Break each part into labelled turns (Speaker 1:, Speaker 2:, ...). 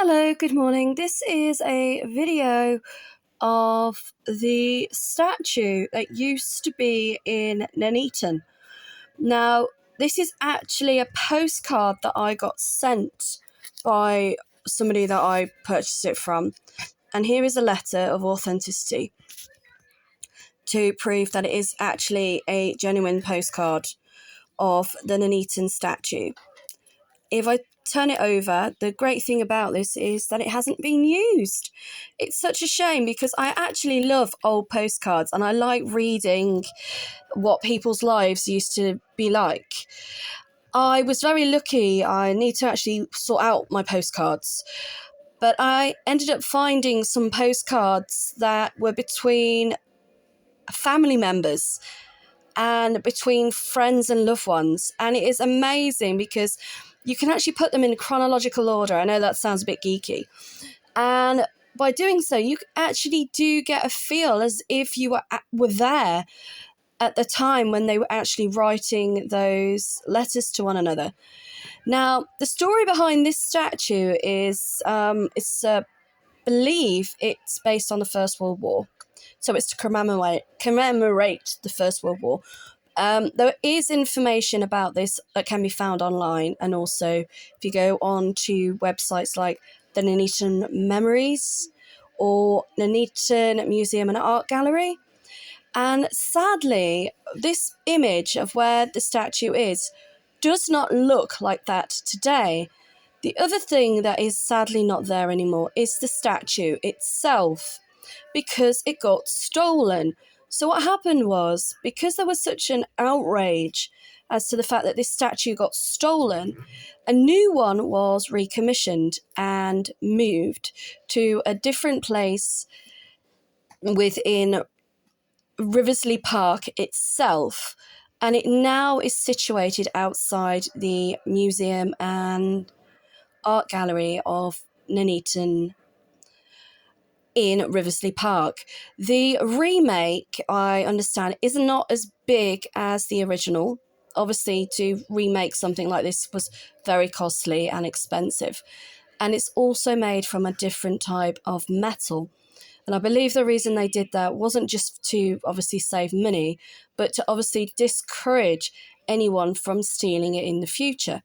Speaker 1: Hello, good morning. This is a video of the statue that used to be in Nuneaton. Now, this is actually a postcard that I got sent by somebody that I purchased it from. And here is a letter of authenticity to prove that it is actually a genuine postcard of the Nuneaton statue. If I turn it over, the great thing about this is that it hasn't been used. It's such a shame because I actually love old postcards and I like reading what people's lives used to be like. I was very lucky. I need to actually sort out my postcards. But I ended up finding some postcards that were between family members and between friends and loved ones. And it is amazing because you can actually put them in chronological order. I know that sounds a bit geeky. And by doing so, you actually do get a feel as if you were there at the time when they were actually writing those letters to one another. Now, the story behind this statue is, believe it's based on the First World War. So it's to commemorate the First World War. There is information about this that can be found online, and also if you go on to websites like the Nuneaton Memories or Nuneaton Museum and Art Gallery. And sadly, this image of where the statue is does not look like that today. The other thing that is sadly not there anymore is the statue itself, because it got stolen. So what happened was, because there was such an outrage as to the fact that this statue got stolen, a new one was recommissioned and moved to a different place within Riversley Park itself, and it now is situated outside the Museum and Art Gallery of Nuneaton in Riversley Park. The remake, I understand, is not as big as the original. Obviously, to remake something like this was very costly and expensive. And it's also made from a different type of metal. And I believe the reason they did that wasn't just to obviously save money, but to obviously discourage anyone from stealing it in the future.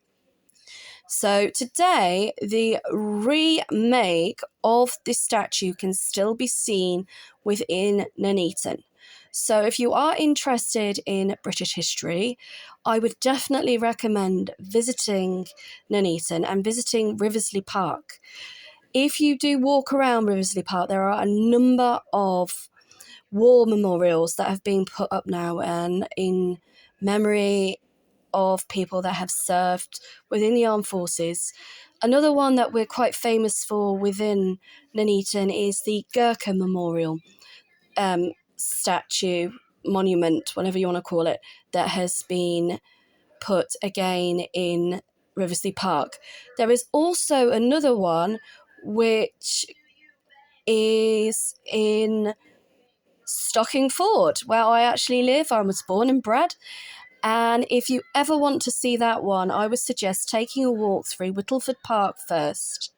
Speaker 1: So today, the remake of this statue can still be seen within Nuneaton. So if you are interested in British history, I would definitely recommend visiting Nuneaton and visiting Riversley Park. If you do walk around Riversley Park, there are a number of war memorials that have been put up now and in memory of people that have served within the armed forces. Another one that we're quite famous for within Nuneaton is the Gurkha Memorial statue, monument, whatever you want to call it, that has been put again in Riversley Park. There is also another one which is in Stockingford, where I actually live. I was born and bred. And if you ever want to see that one, I would suggest taking a walk through Whittleford Park first.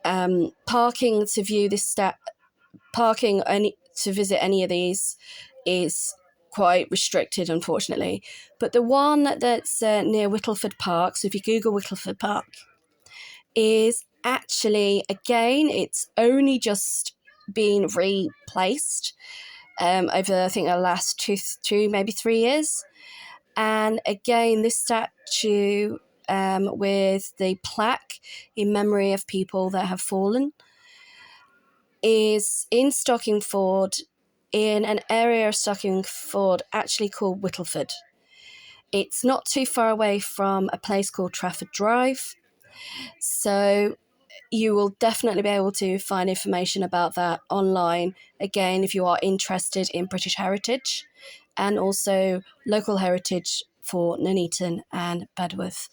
Speaker 1: Parking to view this to visit any of these is quite restricted, unfortunately. But the one that's near Whittleford Park, so if you Google Whittleford Park, is actually, again, it's only just been replaced over, I think, the last two, maybe 3 years. And again, this statue with the plaque in memory of people that have fallen is in Stockingford, in an area of Stockingford actually called Whittleford. It's not too far away from a place called Trafford Drive. So you will definitely be able to find information about that online, again, if you are interested in British heritage and also local heritage for Nuneaton and Bedworth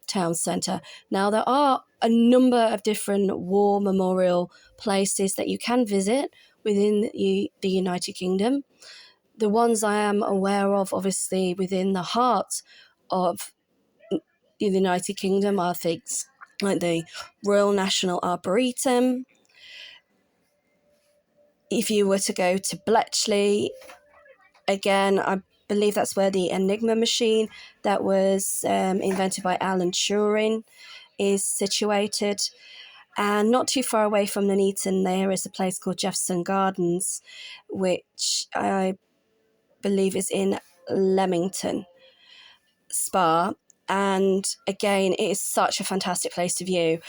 Speaker 1: Town Centre. Now, there are a number of different war memorial places that you can visit within the United Kingdom. The ones I am aware of, obviously, within the heart of the United Kingdom are things like the Royal National Arboretum. If you were to go to Bletchley, again, I believe that's where the Enigma machine that was invented by Alan Turing is situated. And not too far away from Nuneaton, there is a place called Jefferson Gardens, which I believe is in Leamington Spa. And again, it is such a fantastic place to view.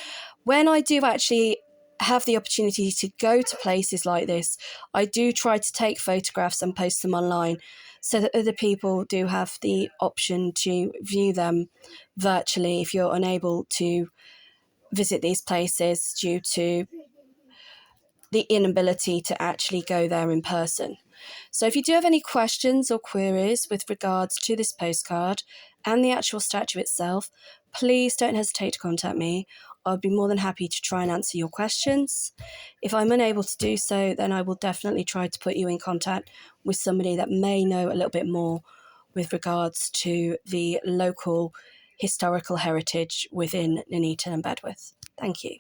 Speaker 1: When I do actually have the opportunity to go to places like this, I do try to take photographs and post them online so that other people do have the option to view them virtually if you're unable to visit these places due to the inability to actually go there in person. So if you do have any questions or queries with regards to this postcard and the actual statue itself, please don't hesitate to contact me. I'll be more than happy to try and answer your questions. If I'm unable to do so, then I will definitely try to put you in contact with somebody that may know a little bit more with regards to the local historical heritage within Nuneaton and Bedworth. Thank you.